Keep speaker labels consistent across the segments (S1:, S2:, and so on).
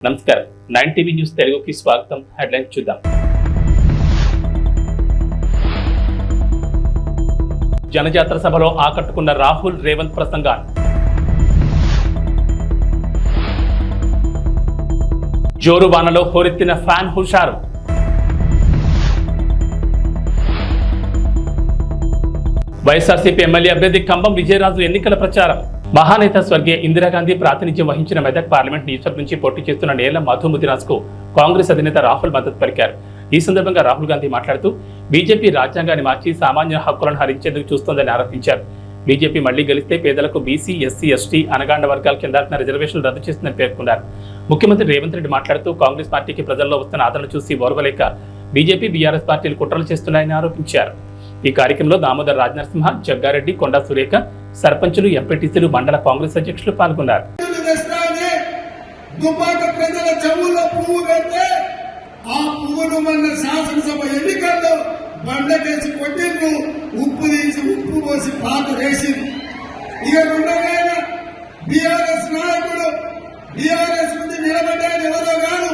S1: నమస్కారం 9 TV news తెలుగుకి స్వాగతం. హెడ్లైన్స్ చూద్దాం. జనజాతర సభలో ఆకట్టుకున్న రాహుల్ రేవంత్ ప్రసంగాలు. జోరు వానలో హోరెత్తిన ఫ్యాన్ హుషారు. వైఎస్ఆర్సీపీ ఎమ్మెల్యే అభ్యర్థి కంబం విజయరాజు ఎన్నికల ప్రచారం. మహానేత స్వర్గీయ ఇందిరాగాంధీ ప్రాతినిధ్యం వహించిన మెదక్ పార్లమెంట్ నియోజకవర్గం నుంచి పోటీ చేస్తున్న నేల మధు ముదిరాజ్ కు కాంగ్రెస్ అధినేత రాహుల్ మద్దతు పలికారు. ఈ సందర్భంగా రాహుల్ గాంధీ మాట్లాడుతూ బీజేపీ రాజ్యాంగాన్ని మార్చి సామాన్య హక్కులను హరించేందుకు చూస్తోందని ఆరోపించారు. బీజేపీ మళ్లీ గెలిస్తే పేదలకు బీసీ, ఎస్సీ, ఎస్టీ, అనగాండ వర్గాల కింద రిజర్వేషన్లు రద్దు చేస్తుందని పేర్కొన్నారు. ముఖ్యమంత్రి రేవంత్ రెడ్డి మాట్లాడుతూ కాంగ్రెస్ పార్టీకి ప్రజల్లో వస్తున్న ఆదరణ చూసి ఓర్వలేక బీజేపీ, బీఆర్ఎస్ పార్టీలు కుట్రలు చేస్తున్నాయని ఆరోపించారు. ఈ కార్యక్రమంలో దామోదర్ రాజనరసింహ, జగ్గారెడ్డి, కొండా సురేఖ, సర్పంచులు, ఎంపీటీసీలు, మండల కాంగ్రెస్ అధ్యక్షులు పాల్గొన్నారు.
S2: శాసనసభ ఎన్నికల్లో బండకేసి కొట్టిండ్రు, ఉప్పు తీసి ఉప్పు పోసి పాత వేసి ఇక ఉండగానే బీఆర్ఎస్ నాయకుడు బీఆర్ఎస్ నుండి నిలబడ్డాడు ఎవరో కాదు.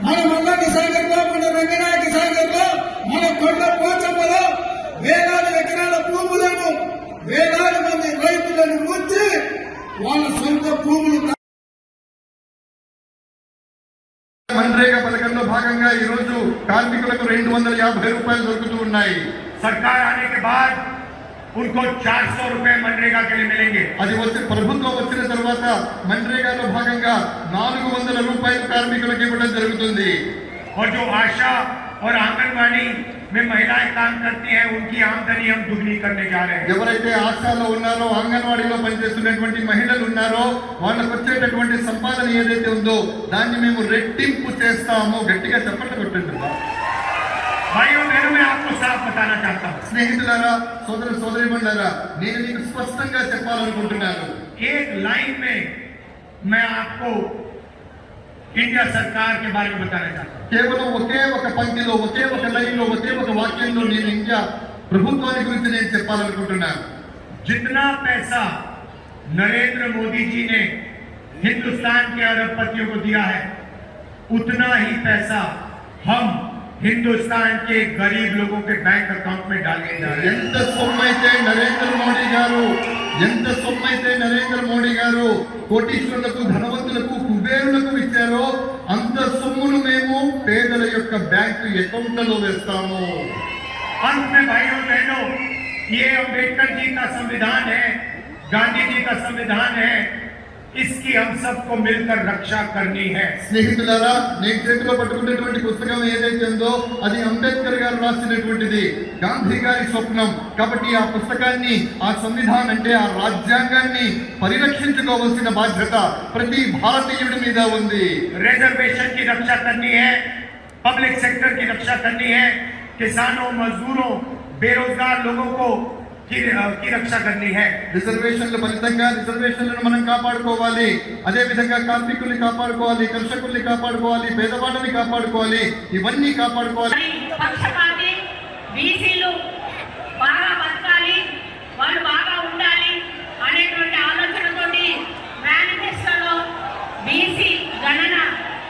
S2: మన మల్లన్న సాగర్ లో, మన రంగనాయక సాగర్ లో, మన కొండ పోచమ్మలో వేలాది ఎకరాల భూములను, వేలాది మంది రైతులను ముంచి వాళ్ళ సొంత భూములు
S3: मनरेगा పథకంలో భాగంగా ఈ రోజు కార్మికులకు 250 రూపాయలు దొరుకుతూ ఉన్నాయి.
S4: सरकार आने के बाद उनको 400 रुपए मनरेगा के लिए मिलेंगे.
S3: అది వచ్చి ప్రభుత్వం వచ్చిన తర్వాత मनरेगाలో భాగంగా 400 రూపాయలు కార్మికులకు ఇవ్వడం జరుగుతుంది.
S4: और जो आशा और आंगनवाड़ी में महिलाएं काम करती हैं उनकी आमदनी हम दुगनी करने जा रहे हैं.
S3: ఎవరైతే ఆశాలో ఉన్నారో, అంగన్వాడీలో పనిచేస్తున్నటువంటి మహిళలు ఉన్నారో వాళ్ళకు వచ్చేటటువంటి సంపాదన ఏదైతే ఉందో దాన్ని మేము రెట్టింపు చేస్తాము. గట్టిగా చప్పట్లు కొట్టండి.
S4: भाइयों बहनों, मैं आपको साफ बताना चाहता हूँ.
S3: స్నేహితులారా, సోదర సోదరీమణులారా, నేను మీకు స్పష్టంగా చెప్పాలనుకుంటున్నాను.
S4: एक लाइन में मैं आपको इंडिया सरकार के बारे में बताना चाहता हूँ.
S3: కేవలం ఒకే ఒక పంక్తిలో, ఒకే ఒక లైన్లో, ఒకే ఒక వాక్యంలో నేను ఇండియా ప్రభుత్వాన్ని గురించి నేను చెప్పాలనుకుంటున్నాను.
S4: जितना पैसा नरेंद्र मोदी जी ने हिंदुस्तान के अरबपतियों को दिया है उतना ही पैसा हम हिंदुस्तान के गरीब लोगों के बैंक अकाउंट में डालने जा रहे हैं.
S3: ఎంత సొమ్మైతే నరేంద్ర మోడీ గారు కోటీశ్వరులకు, ధనవంతులకు, కుబేరులకు ఇచ్చారో అంత సొమ్మును మేము పేదల యొక్క బ్యాంకు అకౌంట్లలో వేస్తాము.
S4: अंत में भाइयों बहनों, ये अंबेडकर जी का संविधान है, गांधी जी का संविधान है, इसकी हम सबको मिलकर रक्षा करनी है.
S3: స్నేహితులారా, నేను చేతిలో పట్టుకున్నటువంటి పుస్తకం ఏదైతే ఉందో అది అంబేద్కర్ గారు రాసినటువంటిది, గాంధీ గారి స్వప్నం. కాబట్టి ఆ పుస్తకాన్ని, ఆ సంవిధానం అంటే ఆ రాజ్యాంగాన్ని పరిరక్షించుకోవాల్సిన బాధ్యత ప్రతి భారతీయుడి మీద ఉంది.
S4: रिजर्वेशन की रक्षा करनी है, पब्लिक सेक्टर की रक्षा करनी है, किसानों, मजदूरों, बेरोजगार लोगों को की रक्षा करनी है.
S3: రిజర్వేషన్ల ఫలితంగా రిజర్వేషన్లను మనం కాపాడుకోవాలి. అదే విధంగా కార్మికుల్ని కాపాడుకోవాలి, కర్షకుల్ని కాపాడుకోవాలి, పేదవాళ్ళని కాపాడుకోవాలి. ఇవన్నీ కాపాడుకోవాలి.
S5: పక్షపాతి బీసీలు బాగా బతకాలి, వాళ్ళు బాగా ఉండాలి అనేటువంటి ఆలోచనతోటి మేనిఫెస్టోలో బీసీ గణన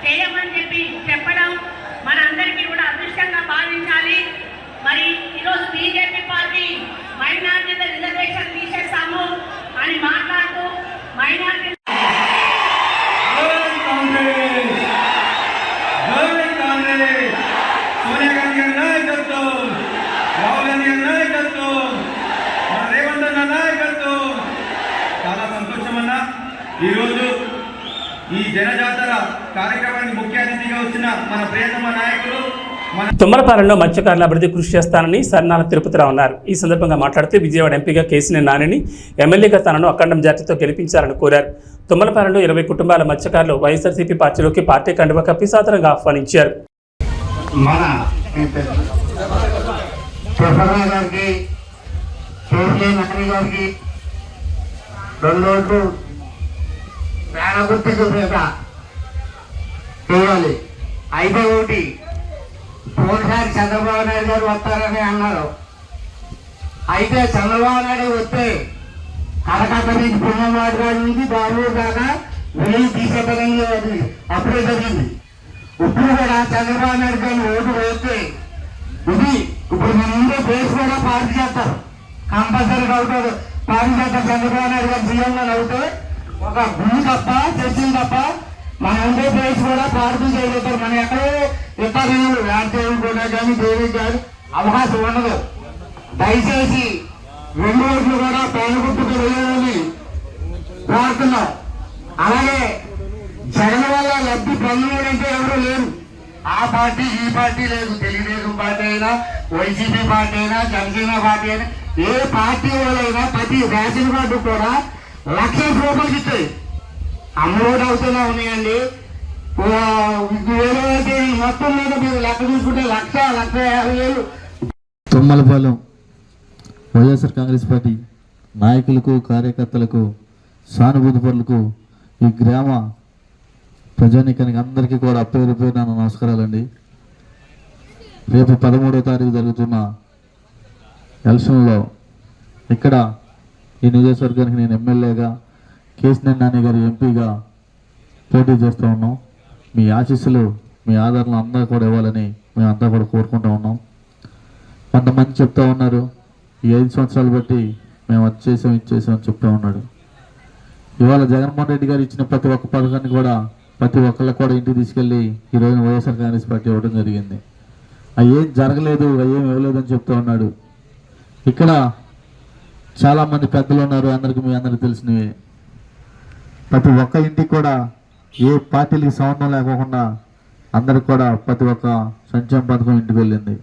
S5: చేయమని చెప్పడం మనందరికీ కూడా అదృష్టంగా భావించాలి. మరి ఈరోజు బీజేపీ పార్టీ మైనార్టీల రిజర్వేషన్ తీసేస్తాము అని మాట్లాడుతూ మైనార్టీ
S4: సోనియా గాంధీ గారి నాయకత్వం, రాహుల్ గాంధీ గారి నాయకత్వం, మన రేవంత్ అన్న నాయకత్వం. చాలా సంతోషం అన్న. ఈరోజు ఈ జనజాతర కార్యక్రమానికి ముఖ్య అతిథిగా వచ్చిన మన ప్రియతమ నాయకులు
S1: తుమ్మలపాలెంలో మత్స్యకారుల అభివృద్ధి కృషి చేస్తానని సర్నాల తిరుపతిరావు అన్నారు. ఈ సందర్భంగా మాట్లాడుతూ విజయవాడ ఎంపీగా కేసీఆర్ నానిని, ఎమ్మెల్యేగా తనను అఖండ మెజార్టీతో గెలిపించాలని కోరారు. తుమ్మలపాలెంలో 20 కుటుంబాల మత్స్యకారులు వైఎస్ఆర్సీపీ పార్టీలోకి పార్టీ కండువా కప్పి సాదరంగా ఆహ్వానించారు.
S6: పోయినసారి చంద్రబాబు నాయుడు గారు వస్తారని అన్నారు. అయితే చంద్రబాబు నాయుడు వస్తే కలకత్తా నుంచి పుణ్యవాడి గారి నుంచి బెంగళూరు దాకా వెయ్యి తీసేపడంలో అది అప్పుడే జరిగింది. ఇప్పుడు కూడా చంద్రబాబు నాయుడు గారిని ఓటు వేస్తే ఇది ఇప్పుడు మన ముందే బేస్ కూడా పార్టీ చేస్తారు, కంపల్సరీగా అవుతాడు. పార్టీ చేస్తారు. చంద్రబాబు నాయుడు గారు సీఎంగా అవుతే ఒక గుడి తప్ప చర్చలు తప్ప మన ఉండే బేస్ కూడా పార్టీ చేయగలుగుతారు. మనం ఎక్కడో ఇతరులు రాజకీయం కూడా కానీ దేనికి కానీ అవకాశం ఉండదు. దయచేసి 2 రోజులు కూడా పేదగుట్టుకు వెళ్ళాలని కోరుతున్నాం. అలాగే జగన్ వల్ల లబ్ధి పొందడంటే ఎవరు లేరు. ఆ పార్టీ ఈ పార్టీ లేదు, తెలుగుదేశం పార్టీ అయినా వైసీపీ పార్టీ అయినా జనసేన పార్టీ అయినా ఏ పార్టీ వాళ్ళైనా ప్రతి రేషన్ కార్డు కూడా 1,00,000 రూపాయలకి ఇస్తాయి. అమ్మఒడి అవుతూనే ఉన్నాయండి. ఏదైతే మొత్తం మీద మీరు లెక్క చూసుకుంటే 1,50,000
S7: తుమ్మలపాలెం వైఎస్ఆర్ కాంగ్రెస్ పార్టీ నాయకులకు, కార్యకర్తలకు, సానుభూతి పరులకు, ఈ గ్రామ ప్రజానీకానికి అందరికీ కూడా పేరు పేరున నమస్కారాలండి. రేపు 13వ తారీఖు జరుగుతున్న ఎలక్షన్లో ఇక్కడ ఈ నియోజకవర్గానికి నేను ఎమ్మెల్యేగా, కేశినేని నాని గారు ఎంపీగా పోటీ చేస్తూ ఉన్నాం. మీ ఆశీస్సులు, మీ ఆదరణ అందరూ కూడా ఇవ్వాలని మేమంతా కూడా కోరుకుంటూ ఉన్నాం. కొంతమంది చెప్తా ఉన్నారు, ఈ 5 సంవత్సరాలు బట్టి మేము అది చేసాం, ఇది చేసాం అని చెప్తా ఉన్నాడు. ఇవాళ జగన్మోహన్ రెడ్డి గారు ఇచ్చిన ప్రతి ఒక్క పథకాన్ని కూడా ప్రతి ఒక్కళ్ళకి కూడా ఇంటికి తీసుకెళ్ళి ఈరోజు వైఎస్ఆర్ కాంగ్రెస్ పార్టీ ఇవ్వడం జరిగింది. అవి ఏం జరగలేదు, అవి ఏం ఇవ్వలేదు అని చెప్తా ఉన్నాడు. ఇక్కడ చాలామంది పెద్దలు ఉన్నారు, అందరికీ మీ అందరికీ తెలిసినవి. ప్రతి ఒక్క ఇంటికి కూడా ఏ పార్టీలకి సంబంధం లేకోకుండా అందరికి కూడా ప్రతి ఒక్క సంక్షేమ పథకం ఇంటికి వెళ్ళింది.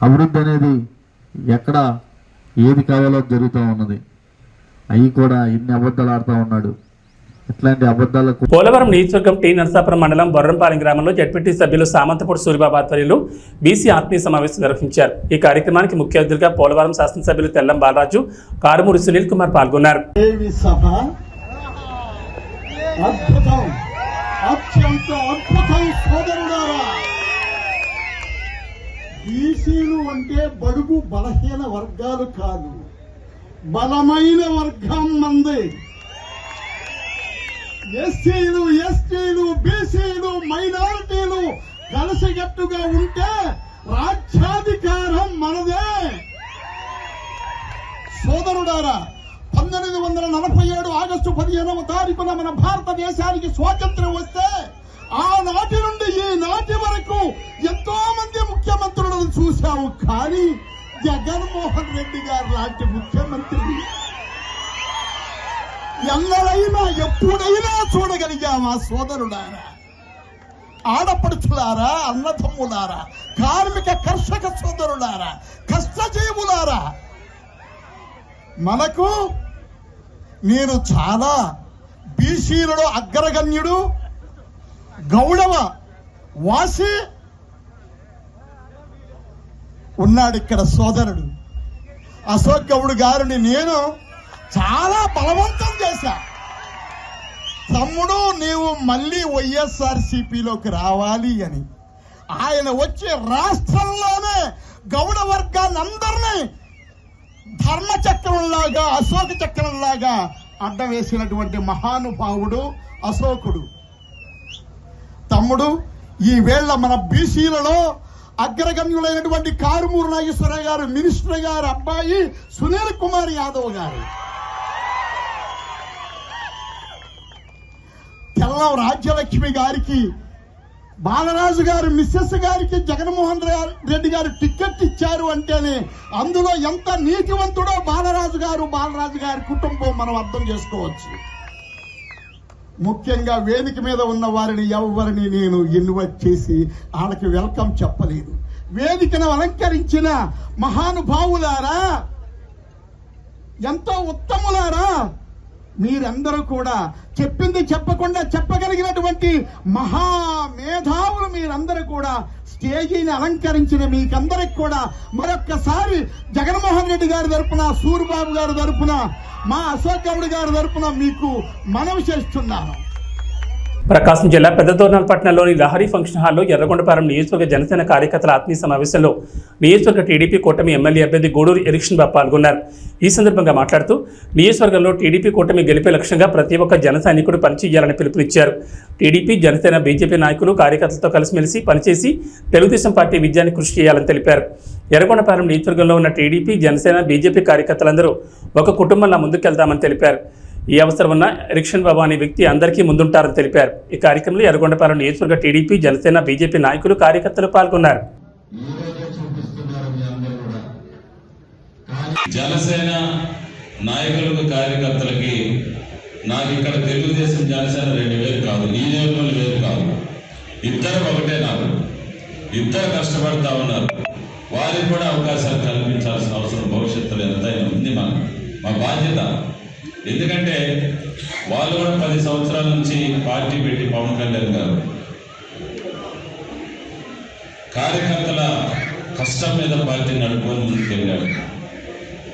S7: అభివృద్ధి అనేది ఎక్కడ ఏది కావాలో జరుగుతూ ఉన్నది. అవి కూడా ఇన్ని అబద్ధాలు ఆడుతూ ఉన్నాడు. ఇట్లాంటి అబద్ధాలకు
S1: పోలవరం నియోజకవర్గం టీ నరసాపురం మండలం బొర్రంపాలెం గ్రామంలో జడ్పీటీ సభ్యులు సామంతపూడి సూరిబాబు ఆధ్వర్యంలో బీసీ ఆత్మీయ సమావేశం నిర్వహించారు. ఈ కార్యక్రమానికి ముఖ్య అతిథిగా పోలవరం శాసనసభ్యులు తెల్లం బాలరాజు, కారుమూరి సునీల్ కుమార్ పాల్గొన్నారు.
S2: అద్భుతం, అత్యంత అద్భుతం సోదరులారా. బీసీలు అంటే బడుగు బలహీన వర్గాలు కాదు, బలమైన వర్గం మంది. ఎస్సీలు, ఎస్టీలు, బీసీలు, మైనారిటీలు కలిసికట్టుగా ఉంటే రాజ్యాధికారం మనదే. సోదరుడారా, 1947 ఆగస్టు 15వ తారీఖున మన భారతదేశానికి స్వాతంత్ర్యం వస్తే ఆనాటి నుండి ఈనాటి వరకు ఎంతో మంది ముఖ్యమంత్రులను చూశాము. కానీ జగన్మోహన్ రెడ్డి గారు లాంటి ముఖ్యమంత్రి ఎన్నడైనా ఎప్పుడైనా చూడగలిగామా? సోదరులారా, ఆడపడుచులారా, అన్నదమ్ములారా, కార్మిక కర్షక సోదరులారా, కష్టజీవులారా, మనకు నేను చాలా బీసీలలో అగ్రగణ్యుడు, గౌడవ వాసి ఉన్నాడు ఇక్కడ సోదరుడు అశోక్ గౌడ్ గారిని నేను చాలా బలవంతం చేశా. తమ్ముడు, నీవు మళ్ళీ వైఎస్ఆర్సీపీలోకి రావాలి అని. ఆయన వచ్చి రాష్ట్రంలోనే గౌడ వర్గాన్ని అందరినీ ధర్మచక్రంలాగా, అశోక చక్రంలాగా అడ్డం వేసినటువంటి మహానుభావుడు అశోకుడు. తమ్ముడు, ఈ వేళ మన బీసీలలో అగ్రగమ్యులైనటువంటి కారుమూరి నాగేశ్వరరావు గారు, మినిస్టర్ గారు అబ్బాయి సునీల్ కుమార్ యాదవ్ గారు, తెల్లం రాజ్యలక్ష్మి గారికి, బాలరాజు గారు మిస్సెస్ గారికి జగన్మోహన్ రెడ్డి గారు టికెట్ ఇచ్చారు అంటేనే అందులో ఎంత నీతివంతుడో బాలరాజు గారి కుటుంబం మనం అర్థం చేసుకోవచ్చు. ముఖ్యంగా వేదిక మీద ఉన్న వారిని ఎవరిని నేను ఇన్వైట్ చేసి వాళ్ళకి వెల్కమ్ చెప్పలేదు. వేదికను అలంకరించిన మహానుభావులారా, ఎంతో ఉత్తములారా, మీరందరూ కూడా చెప్పింది చెప్పకుండా చెప్పగలిగినటువంటి మహామేధావులు మీరందరూ కూడా స్టేజీని అలంకరించిన మీకందరికి కూడా మరొక్కసారి జగన్మోహన్ రెడ్డి గారి తరపున, సూరిబాబు గారి తరపున, మా అశోక్ గౌడ్ గారి తరపున మీకు మనవి చేస్తున్నాను.
S1: ప్రకాశం జిల్లా పెద్దదోర్నాలపట్నంలోని లహరి ఫంక్షన్ హాల్లో ఎర్రగొండపాలెం నియోజకవర్గ జనసేన కార్యకర్తల ఆత్మీయ సమావేశంలో నియోజకవర్గ టీడీపీ కూటమి ఎమ్మెల్యే అభ్యర్థి గూడూరు ఎరిక్షన్ బాబు పాల్గొన్నారు. ఈ సందర్భంగా మాట్లాడుతూ నియోజకవర్గంలో టీడీపీ కూటమి గెలిపే లక్ష్యంగా ప్రతి ఒక్క జన సైనికుడు పనిచేయాలని పిలుపునిచ్చారు. టీడీపీ, జనసేన, బీజేపీ నాయకులు కార్యకర్తలతో కలిసిమెలిసి పనిచేసి తెలుగుదేశం పార్టీ విజయాన్ని కృషి చేయాలని తెలిపారు. ఎర్రగొండపాలెం నియోజకవర్గంలో ఉన్న టీడీపీ, జనసేన, బీజేపీ కార్యకర్తలందరూ ఒక కుటుంబంలా ముందుకెళ్తామని తెలిపారు. ఈ అవసరం ఉన్న ఎరిక్షన్ బాబు అనే వ్యక్తి అందరికీ ముందుంటారని తెలిపారు. ఈ కార్యక్రమంలో ఎర్రగొండపాలెం నియోజకవర్గ టీడీపీ, జనసేన, బీజేపీ నాయకులు, కార్యకర్తలు పాల్గొన్నారు.
S8: జనసేన నాయకులకు, కార్యకర్తలకి నాకు ఇక్కడ తెలుగుదేశం, జనసేన రెండు వేరు కాదు, ఈ నియోజకవర్గం వేరు కాదు, ఇద్దరు ఒకటే. నాకు ఇద్దరు కష్టపడతా ఉన్నారు. వారికి కూడా అవకాశాలు కల్పించాల్సిన అవసరం భవిష్యత్తులో ఎంతైనా ఉంది. మా బాధ్యత. ఎందుకంటే వాళ్ళు కూడా 10 సంవత్సరాల నుంచి పార్టీ పెట్టి పవన్ కళ్యాణ్ గారు కార్యకర్తల కష్టం మీద పార్టీ నడుపుకొని ముందుకెళ్ళాడు.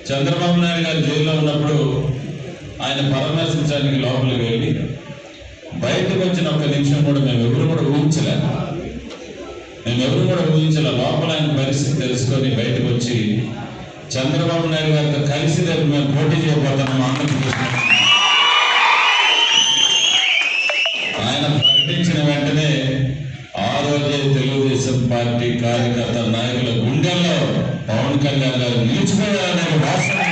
S8: చంద్రబాబు నాయుడు గారు జైల్లో ఉన్నప్పుడు ఆయన పరామర్శించడానికి లోపలికి వెళ్ళి బయటకు వచ్చిన ఒక్క నిమిషం కూడా మేమెవరు కూడా ఊహించలే. లోపల ఆయన పరిస్థితి తెలుసుకొని బయటకు వచ్చి చంద్రబాబు నాయుడు గారితో కలిసి రేపు మేము పోటీ చేయబోతున్నాం ఆంధ్రప్రదేశ్. ఆయన ప్రకటించిన వెంటనే ఆ రోజే తెలుగుదేశం పార్టీ కార్యకర్త నాయకుల గుండెల్లో పవన్ కళ్యాణ్ గారు నిలిచిపోయారనే వాస్తవం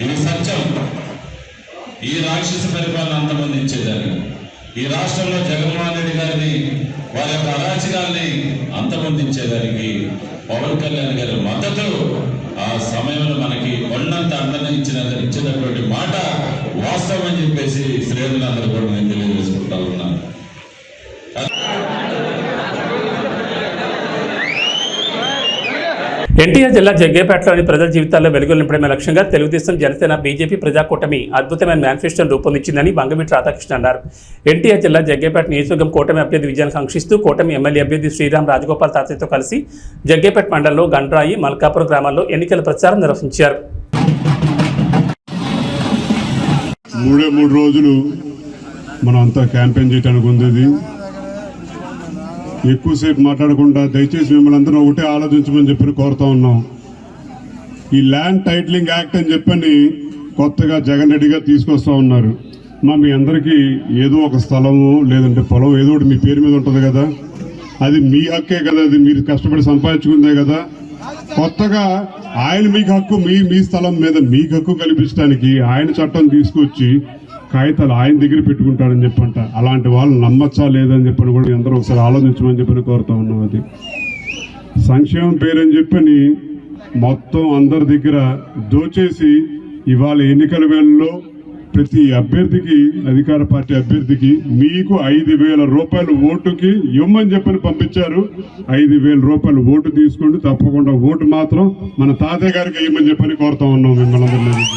S8: ఇది సత్యం. ఈ రాక్షస పరిపాలన అంతమందించేదాన్ని, ఈ రాష్ట్రంలో జగన్మోహన్ రెడ్డి గారిని, వారి యొక్క అరాచకాల్ని అంతమొందించేదానికి పవన్ కళ్యాణ్ గారి మద్దతు ఆ సమయంలో మనకి కొండంత అండగా ఇచ్చినటువంటి మాట వాస్తవం అని చెప్పేసి శ్రేణులందరూ కూడా నేను తెలియజేసుకుంటా ఉన్నాను.
S1: ఎన్టీఆర్ జిల్లా జగ్గేపేటలోని ప్రజల జీవితాల్లో వెలుగులు నింపడమే లక్ష్యంగా తెలుగుదేశం, జనసేన, బీజేపీ ప్రజాకూటమి అద్భుతమైన మేనిఫెస్టోను రూపొందించిందని బంగమిటి రాధాకృష్ణ అన్నారు. ఎన్టీఆర్ జిల్లా జగ్గేపేట నియోజకవర్గం కూటమి అభ్యర్థి విజయాన్ని కాంక్షిస్తూ కూటమి ఎమ్మెల్యే అభ్యర్థి శ్రీరామ్ రాజగోపాల్ తాతయ్యతో కలిసి జగ్గేపేట మండలంలో గండ్రాయి, మల్కాపురం గ్రామాల్లో ఎన్నికల ప్రచారం నిర్వహించారు.
S9: 3 రోజులు మనం అంతా క్యాంపెయిన్ చేయడానికి ఉంది. ఎక్కువసేపు మాట్లాడకుండా దయచేసి మిమ్మల్ని అందరూ ఒకటే ఆలోచించమని చెప్పి కోరుతా ఉన్నాం. ఈ ల్యాండ్ టైటిలింగ్ యాక్ట్ అని చెప్పని కొత్తగా జగన్ రెడ్డి గారు తీసుకొస్తా ఉన్నారు. మీ అందరికీ ఏదో ఒక స్థలము లేదంటే పొలం ఏదో ఒకటి మీ పేరు మీద ఉంటుంది కదా, అది మీ హక్కే కదా, అది మీరు కష్టపడి సంపాదించుకుందే కదా. కొత్తగా ఆయన మీకు హక్కు, మీ స్థలం మీద మీకు హక్కు కల్పించడానికి ఆయన చట్టం తీసుకొచ్చి కాగితాలు ఆయన దగ్గర పెట్టుకుంటాడని చెప్పంట. అలాంటి వాళ్ళు నమ్మచ్చా లేదని చెప్పని కూడా అందరూ ఒకసారి ఆలోచించమని చెప్పని కోరుతా ఉన్నాం. అది సంక్షేమం పేరని చెప్పని మొత్తం అందరి దగ్గర దోచేసి ఇవాళ ఎన్నికల వేళల్లో ప్రతి అభ్యర్థికి, అధికార పార్టీ అభ్యర్థికి మీకు 5,000 రూపాయలు ఓటుకి ఇవ్వమని చెప్పని పంపించారు. 5,000 రూపాయలు ఓటు తీసుకోండి, తప్పకుండా ఓటు మాత్రం మన తాతయ్య గారికి ఇవ్వమని చెప్పని కోరుతా ఉన్నాం మిమ్మల్ని అందరినీ.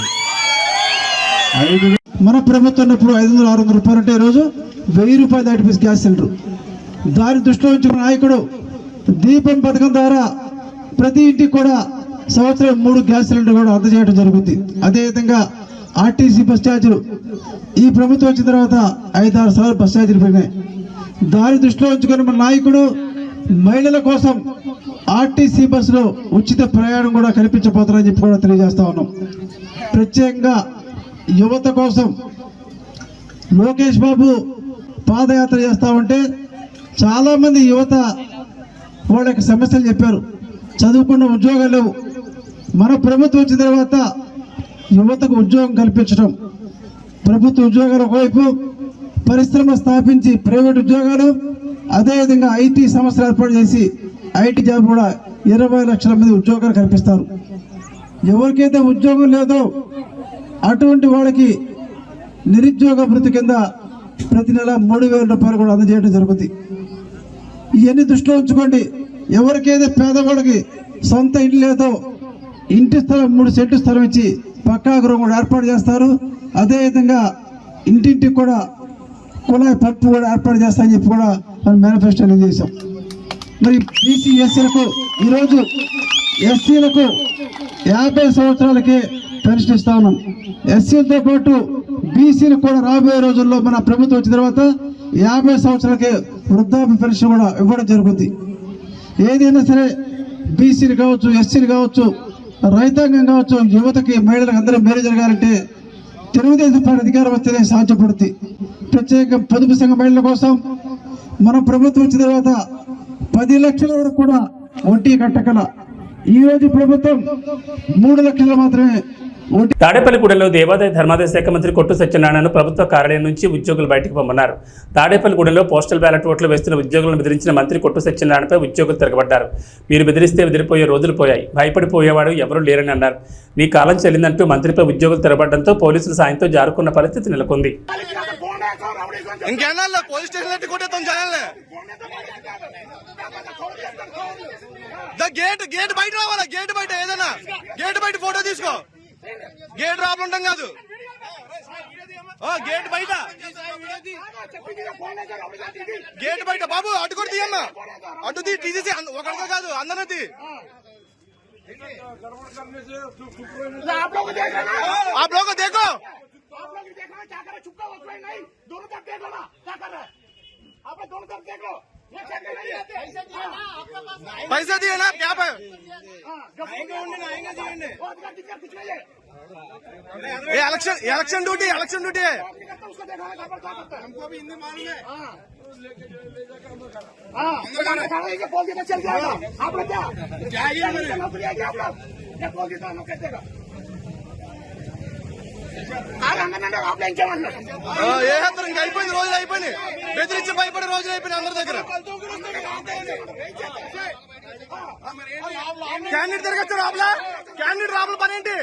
S10: మన ప్రభుత్వం ఉన్నప్పుడు 500-600 రూపాయలు అంటే ఈరోజు 1000 రూపాయలు దాటిపోయి గ్యాస్ సిలిండర్. దాని దృష్టిలో ఉంచిన నాయకుడు దీపం పథకం ద్వారా ప్రతి ఇంటికి కూడా సంవత్సరం 3 గ్యాస్ సిలిండర్ కూడా అందజేయడం జరుగుతుంది. అదేవిధంగా ఆర్టీసీ బస్ ఛార్జీలు ఈ ప్రభుత్వం వచ్చిన తర్వాత 5-6 సార్లు బస్ ఛార్జీలు పెరిగినాయి. దాని దృష్టిలో ఉంచుకొని మన నాయకుడు మహిళల కోసం ఆర్టీసీ బస్సులో ఉచిత ప్రయాణం కూడా కల్పించబోతారని చెప్పి కూడా తెలియజేస్తా ఉన్నాం. ప్రత్యేకంగా యువత కోసం లోకేష్ బాబు పాదయాత్ర చేస్తా ఉంటే చాలామంది యువత వాళ్ళ యొక్క సమస్యలు చెప్పారు. చదువుకున్న ఉద్యోగాలు లేవు. మన ప్రభుత్వం వచ్చిన తర్వాత యువతకు ఉద్యోగం కల్పించడం, ప్రభుత్వ ఉద్యోగాలు ఒకవైపు, పరిశ్రమ స్థాపించి ప్రైవేట్ ఉద్యోగాలు, అదేవిధంగా ఐటీ సంస్థలు ఏర్పాటు చేసి ఐటీ జాబ్ కూడా 20 లక్షల మంది ఉద్యోగాలు కల్పిస్తారు. ఎవరికైతే ఉద్యోగం లేదో అటువంటి వాళ్ళకి నిరుద్యోగ భృతి కింద ప్రతి నెల 3,000 రూపాయలు కూడా అందజేయడం జరుగుతుంది. ఇవన్నీ దృష్టిలో ఉంచుకోండి. ఎవరికైతే పేదవాళ్ళకి సొంత ఇల్లు లేదో ఇంటి స్థలం 3 సెంట్లు స్థలం ఇచ్చి పక్కా గృహం కూడా ఏర్పాటు చేస్తారు. అదేవిధంగా ఇంటింటికి కూడా కుళాయి పైపు కూడా ఏర్పాటు చేస్తారని చెప్పి కూడా మనం మేనిఫెస్టోలో చేసాం. మరి బీసీ ఎస్సీలకు ఈరోజు ఎస్సీలకు 50 సంవత్సరాలకే పెన్షన్ ఇస్తా ఉన్నాం. ఎస్సీలతో పాటు బీసీలు కూడా రాబోయే రోజుల్లో మన ప్రభుత్వం వచ్చిన తర్వాత 50 సంవత్సరాలకే వృద్ధాప్య పెన్షన్ కూడా ఇవ్వడం జరుగుతుంది. ఏదైనా సరే బీసీలు కావచ్చు, ఎస్సీలు కావచ్చు, రైతాంగం కావచ్చు, యువతకి, మహిళలకు అందరూ మేలు జరగాలంటే తెలుగుదేశం పార్టీ అధికారం వస్తేనే సాధ్యపడుతుంది. ప్రత్యేక పొదుపు సంఘ మహిళల కోసం మన ప్రభుత్వం వచ్చిన తర్వాత 10 లక్షల వరకు కూడా వడ్డీ కట్టగల ఈ రోజు ప్రభుత్వం 3 లక్షలు మాత్రమే వడ్డీ.
S1: తాడేపల్లిగూడెంలో దేవాదాయ ధర్మాదాయ శాఖ మంత్రి కొట్టు సత్యనారాయణను ప్రభుత్వ కార్యాలయం నుంచి ఉద్యోగులు బయటకు పొమ్మన్నారు. తాడేపల్లిగూడెంలో పోస్టల్ బ్యాలెట్ ఓట్లు వేస్తున్న ఉద్యోగులను బెదిరించిన మంత్రి కొట్టు సత్యనారాయణపై ఉద్యోగులు తిరగబడ్డారు. మీరు బెదిరిస్తే బెదిరిపోయే రోజులు పోయాయి, భయపడిపోయేవాడు ఎవరూ లేరని అన్నారు. మీ కాలం చెల్లిందంటూ మంత్రిపై ఉద్యోగులు తిరగబడడంతో పోలీసుల సాయంతో జారుకున్న పరిస్థితి నెలకొంది.
S11: గేట్ బయట రావాలా, గేట్ బయట ఏదైనా గేట్ బయట ఫోటో తీసుకో, గేట్ రాబడి ఉంటాం కాదు, గేట్ బయట, గేట్ బయట బాబు అటు కూడా తీయమ్మా, అటు తీసేసి ఒకరితో కాదు అందరూ తీ. आप लोग को देखो, पैसे दिए ना क्या पे इलेक्शन ड्यूटी है, हमको भी हिंदी मालूम है. चल जाएगा आप लोग क्या అయిపోయింది, రోజులు అయిపోయింది, బెదిరించి భయపడే రోజులు అయిపోయినాయి అందరి దగ్గర. క్యాండిడేట్ తిరగచ్చు రాబులా, క్యాండిడేట్ రాబుల పని ఏంటి?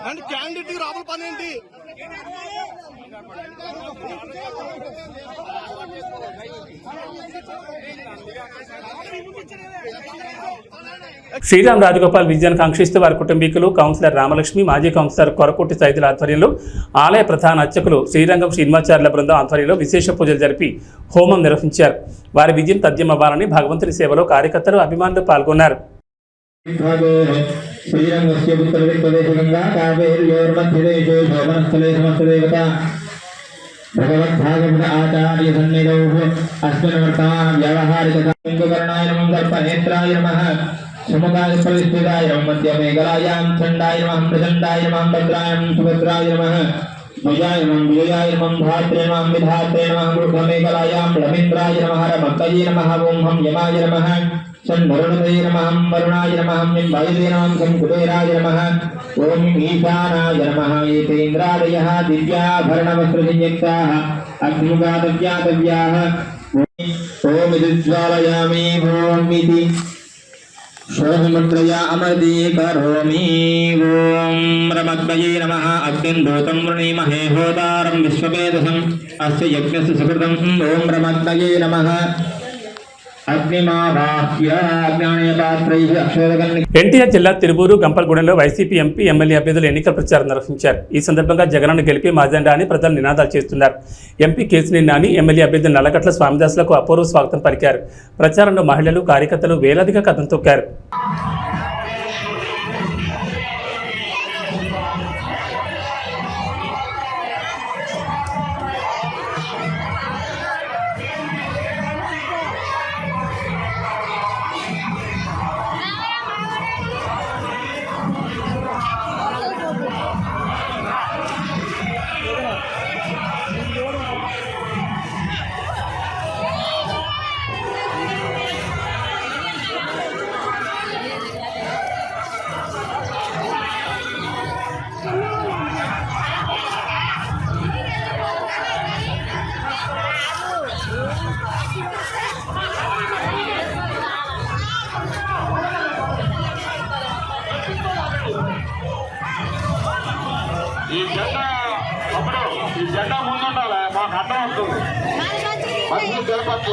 S11: అండ్ క్యాండిడేట్ రాబుల పని ఏంటి?
S1: శ్రీరామ్ రాజగోపాల్ విజయాన్ని కాంక్షిస్తూ వారి కుటుంబీకులు, కౌన్సిలర్ రామలక్ష్మి, మాజీ కౌన్సిలర్ కొరకొట్టి సైదుల ఆధ్వర్యంలో ఆలయ ప్రధాన అర్చకులు శ్రీరంగం శ్రీనివాచార్యుల బృందం ఆధ్వర్యంలో విశేష పూజలు జరిపి హోమం నిర్వహించారు. వారి విజయం తథ్యమవ్వాలని భగవంతుని సేవలో కార్యకర్తలు, అభిమానులు పాల్గొన్నారు.
S6: శ్రీరంగస్య ఉత్తరదిక్ప్రదేశగంగా కావేర్యోర్మధ్యదేశే శోభనస్థలే సమస్తదేవత భగవద్భాగవత ఆచార్య సన్నిధౌ అస్మిన్ వర్తమాన వ్యావహారికర్ణాయ నమః సర్పనేత్రాయ నమః సుముఖాయ పరిస్థితాయ నమః మధ్యమేఘలాయాం చండాయ నమః ప్రచండాయ నమః భద్రాయ సుభద్రాయ నమః భుజాయ నమః విజయాయ నమః ధాత్రే నమః విధాత్రే నమః వృద్ధమేఘలాయాం రవీంద్రాయ నమః రమత్తయే నమః ఓం హం యమాయ నమః షణ్వరుణదే నమః వరుణాయ నమః నింబాయదే నమః సంకుబేరాయ నమః ఓం ఈశానాయ నమః ఏతేంద్రాదయః దివ్యాభరణవస్త్రసంయుక్తాః అగ్నిముఖాదవ్యాతవ్యాః ఓం విద్జ్వాలయామి ఓం ఇతి శోభముద్రయా అమృతే కరోమి ఓం రమద్వయే నమః అగ్నిందూతం వృణీమహే హోతారం విశ్వవేదసం అస్య యజ్ఞస్య సుకృతం ఓం రమద్వయే నమః.
S1: ఎన్టీఆర్ జిల్లా తిరువూరు, గంపలగూడెంలో వైసీపీ ఎంపీ, ఎమ్మెల్యే అభ్యర్థులు ఎన్నికల ప్రచారం నిర్వహించారు. ఈ సందర్భంగా జగనన్న గెలిపి మాజెండా అని ప్రజలు నినాదాలు చేస్తున్నారు. ఎంపీ కేసినేని నాని, ఎమ్మెల్యే అభ్యర్థి నల్లకట్ల స్వామిదాసులకు అపూర్వ స్వాగతం పలికారు. ప్రచారంలో మహిళలు, కార్యకర్తలు వేలాదిగా కథం తొక్కారు.
S12: ఈ జెండా ముందుండాలి, మాకు అడ్డం వస్తుంది. మంచి తిరుపతి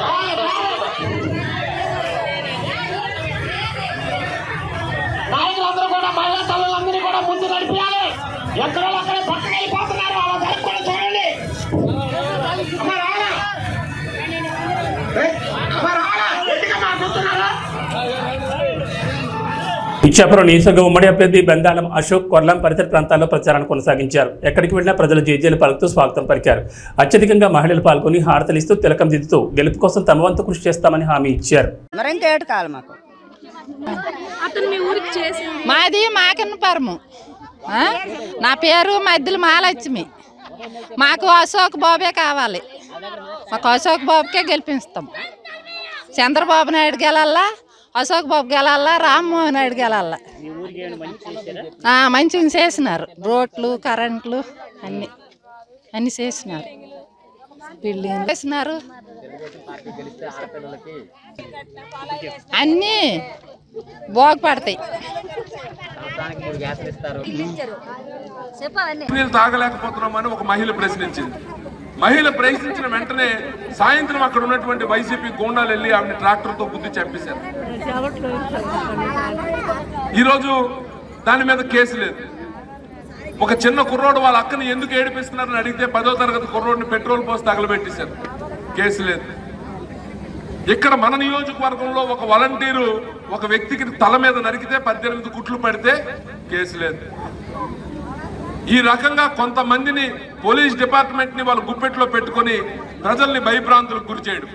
S12: నాయకులందరూ కూడా మహిళా తల్లులందరినీ కూడా ముందు నడిపించాలి. ఎక్కడో అక్కడ పక్కన వెళ్ళిపోతున్నారు, అలా జరగకుండా చూడండి.
S1: ఇచ్చాపురం నియోజకవర్గ ఉమ్మడి అభ్యర్థి బెందాళం అశోక్ కొర్లం పరిసర ప్రాంతాల్లో ప్రచారాన్ని కొనసాగించారు. ఎక్కడికి వెళ్లినా ప్రజలు జేజేలు పలుకుతూ స్వాగతం పలికారు. అత్యధికంగా మహిళలు పాల్గొని హారతలిస్తూ తిలకం దిద్దుతూ గెలుపు కోసం తమ వంతు కృషి చేస్తామని హామీ ఇచ్చారు.
S13: మాది మాకన్నపురము. నా పేరు మధ్యలో మహాలక్ష్మి. మాకు అశోక్ బాబే కావాలి. మాకు అశోక్ బాబుకే గెలిపిస్తాం. చంద్రబాబు నాయుడు గెలల్లా, అశోక్ బాబు గెలల్లా, రామ్మోహన్ నాయుడు గెలల్లా. మంచిగా చేసినారు. రోడ్లు, కరెంట్లు అన్నీ చేసినారు. బిల్డింగ్ చేసినారు. అన్నీ బాగుపడతాయి.
S14: నీళ్ళు తాగలేకపోతున్నామని ఒక మహిళ ప్రశ్నించింది. మహిళ ప్రశ్నించిన వెంటనే సాయంత్రం అక్కడ ఉన్నటువంటి వైసీపీ గూండాలు వెళ్ళి ఆమె ట్రాక్టర్తో గుద్ది చంపేశారు. ఈరోజు దాని మీద కేసు లేదు. ఒక చిన్న కుర్రోడు వాళ్ళ అక్కని ఎందుకు ఏడిపిస్తున్నారని అడిగితే 10వ తరగతి కుర్రోడిని పెట్రోల్ పోసి తగలబెట్టేశారు. కేసు లేదు. ఇక్కడ మన నియోజకవర్గంలో ఒక వాలంటీరు ఒక వ్యక్తికి తల మీద నరికితే 18 కుట్లు పడితే కేసు లేదు. ఈ రకంగా కొంతమందిని పోలీస్ డిపార్ట్మెంట్ ని వాళ్ళు గుప్పెట్లో పెట్టుకొని ప్రజల్ని భయభ్రాంతులకు గురి చేయడం.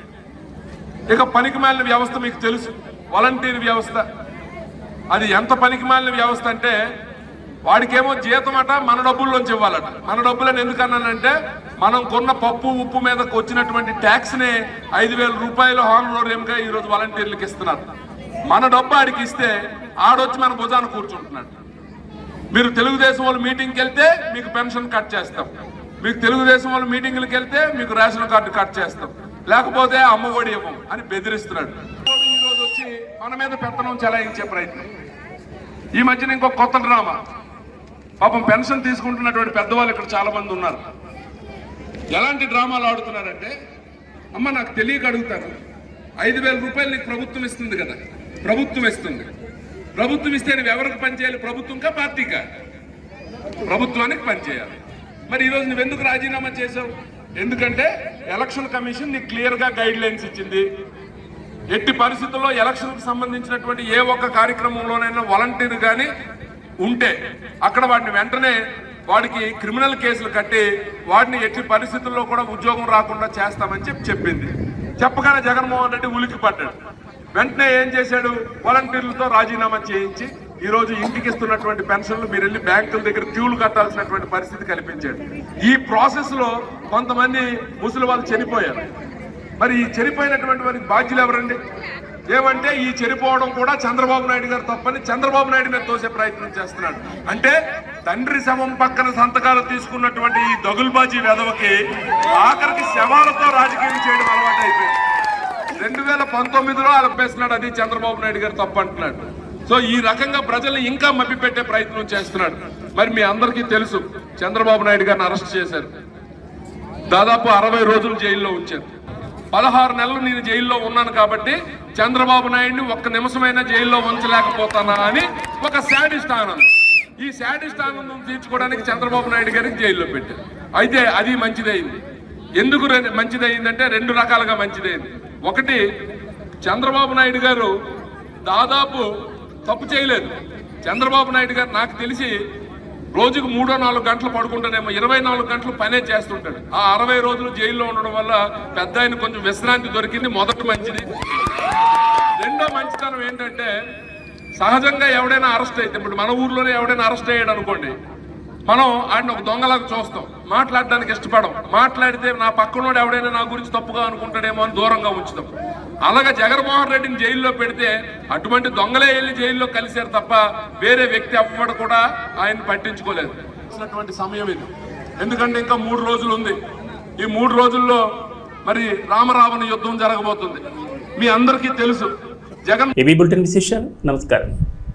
S14: ఇక పనికిమాలిన వ్యవస్థ మీకు తెలుసు, వాలంటీర్ వ్యవస్థ. అది ఎంత పనికిమాలిన వ్యవస్థ అంటే వాడికేమో జీతం అట మన డబ్బుల్లోంచి ఇవ్వాలట. మన డబ్బులని ఎందుకన్నానంటే మనం కొన్న పప్పు ఉప్పు మీదకి వచ్చినటువంటి ట్యాక్స్ ని 5,000 రూపాయలు హానరేంగా ఈరోజు వాలంటీర్లకు ఇస్తున్నారు. మన డబ్బు ఆడికి ఇస్తే ఆడొచ్చి మన భుజాన్ని కూర్చుంటున్నాడు. మీరు తెలుగుదేశం వాళ్ళు మీటింగ్కి వెళ్తే మీకు పెన్షన్ కట్ చేస్తాం, మీకు తెలుగుదేశం వాళ్ళు మీటింగ్లకు వెళ్తే మీకు రేషన్ కార్డు కట్ చేస్తాం, లేకపోతే అమ్మఒడి ఇవ్వం అని బెదిరిస్తున్నాడు. ఈరోజు వచ్చి మన మీద పెత్తనం చెలాయించే ప్రయత్నం. ఈ మధ్యన ఇంకో కొత్త డ్రామా. పాపం పెన్షన్ తీసుకుంటున్నటువంటి పెద్దవాళ్ళు ఇక్కడ చాలా మంది ఉన్నారు. ఎలాంటి డ్రామాలు ఆడుతున్నారంటే, అమ్మ నాకు తెలియక అడుగుతారు, 5,000 రూపాయలు నీకు ప్రభుత్వం ఇస్తుంది కదా, ప్రభుత్వం ఇస్తుంది. ప్రభుత్వం ఇస్తే నువ్వు ఎవరికి పనిచేయాలి? ప్రభుత్వంకా పార్టీకా? ప్రభుత్వానికి పనిచేయాలి. మరి ఈరోజు నువ్వెందుకు రాజీనామా చేశావు? ఎందుకంటే ఎలక్షన్ కమిషన్ నీకు క్లియర్గా గైడ్ లైన్స్ ఇచ్చింది. ఎట్టి పరిస్థితుల్లో ఎలక్షన్కి సంబంధించినటువంటి ఏ ఒక్క కార్యక్రమంలోనైనా వాలంటీర్ కానీ ఉంటే అక్కడ వాడిని వెంటనే వాడికి క్రిమినల్ కేసులు కట్టి వాడిని ఎట్టి పరిస్థితుల్లో కూడా ఉద్యోగం రాకుండా చేస్తామని చెప్పింది. చెప్పగానే జగన్మోహన్ రెడ్డి ఉలికి పడ్డాడు. వెంటనే ఏం చేశాడు? వాలంటీర్లతో రాజీనామా చేయించి ఈరోజు ఇంటికి ఇస్తున్నటువంటి పెన్షన్లు మీరు వెళ్ళి బ్యాంకుల దగ్గర క్యూలు కట్టాల్సినటువంటి పరిస్థితి కల్పించాడు. ఈ ప్రాసెస్ లో కొంతమంది ముసలి వాళ్ళు చనిపోయారు. మరి ఈ చనిపోయినటువంటి వారికి బాధ్యులు ఎవరండి? ఏమంటే ఈ చనిపోవడం కూడా చంద్రబాబు నాయుడు గారు తప్పని చంద్రబాబు నాయుడు మీద తోసే ప్రయత్నం చేస్తున్నాడు. అంటే తండ్రి శవం పక్కన సంతకాలు తీసుకున్నటువంటి ఈ దగుల్బాజీ వెధవకి ఆఖరికి శవాలతో రాజకీయం చేయడం అలవాటు అయిపోయింది. 2019లో అలపేస్తున్నాడు, అది చంద్రబాబు నాయుడు గారు తప్పు అంటున్నాడు. సో ఈ రకంగా ప్రజల్ని ఇంకా మభ్యపెట్టే ప్రయత్నం చేస్తున్నాడు. మరి మీ అందరికీ తెలుసు, చంద్రబాబు నాయుడు గారిని అరెస్ట్ చేశారు. దాదాపు 60 రోజులు జైల్లో ఉంచారు. 16 నెలలు నేను జైల్లో ఉన్నాను కాబట్టి చంద్రబాబు నాయుడిని ఒక్క నిమిషమైనా జైల్లో ఉంచలేకపోతానా అని ఒక శాడిస్ట్ ఆనందం. ఈ శాడిస్ట్ ఆనందం తీర్చుకోవడానికి చంద్రబాబు నాయుడు గారికి జైల్లో పెట్టారు. అయితే అది మంచిదైంది. ఎందుకు మంచిదైందంటే 2 రకాలుగా మంచిదైంది. ఒకటి, చంద్రబాబు నాయుడు గారు దాదాపు తప్పు చేయలేదు. చంద్రబాబు నాయుడు గారు నాకు తెలిసి రోజుకు 3-4 గంటలు పడుకుంటానేమో, 24 గంటలు పనే చేస్తుంటాడు. ఆ 60 రోజులు జైల్లో ఉండడం వల్ల పెద్ద ఆయన కొంచెం విశ్రాంతి దొరికింది. మొదటి మంచిది. రెండో మంచితనం ఏంటంటే, సహజంగా ఎవడైనా అరెస్ట్ అయితే, ఇప్పుడు మన ఊర్లోనే ఎవడైనా అరెస్ట్ అయ్యాడు అనుకోండి, మనం ఆయన ఒక దొంగలాగా చూస్తాం, మాట్లాడడానికి ఇష్టపడం. మాట్లాడితే నా పక్కనోడు ఎవడైనా నా గురించి తప్పుగా అనుకుంటాడేమో అని దూరంగా ఉంచుతాం. అలాగే జగన్మోహన్ రెడ్డిని జైల్లో పెడితే అటువంటి దొంగలే వెళ్ళి జైల్లో కలిశారు తప్ప వేరే వ్యక్తి అవ్వడం కూడా ఆయన పట్టించుకోలేదు. సమయం ఇది. ఎందుకంటే ఇంకా 3 రోజులు ఉంది. ఈ 3 రోజుల్లో మరి రామరావణ యుద్ధం జరగబోతుంది. మీ అందరికీ తెలుసు. జగన్
S1: ఏబీ బులెటిన్ విశేషాలు. నమస్కారం.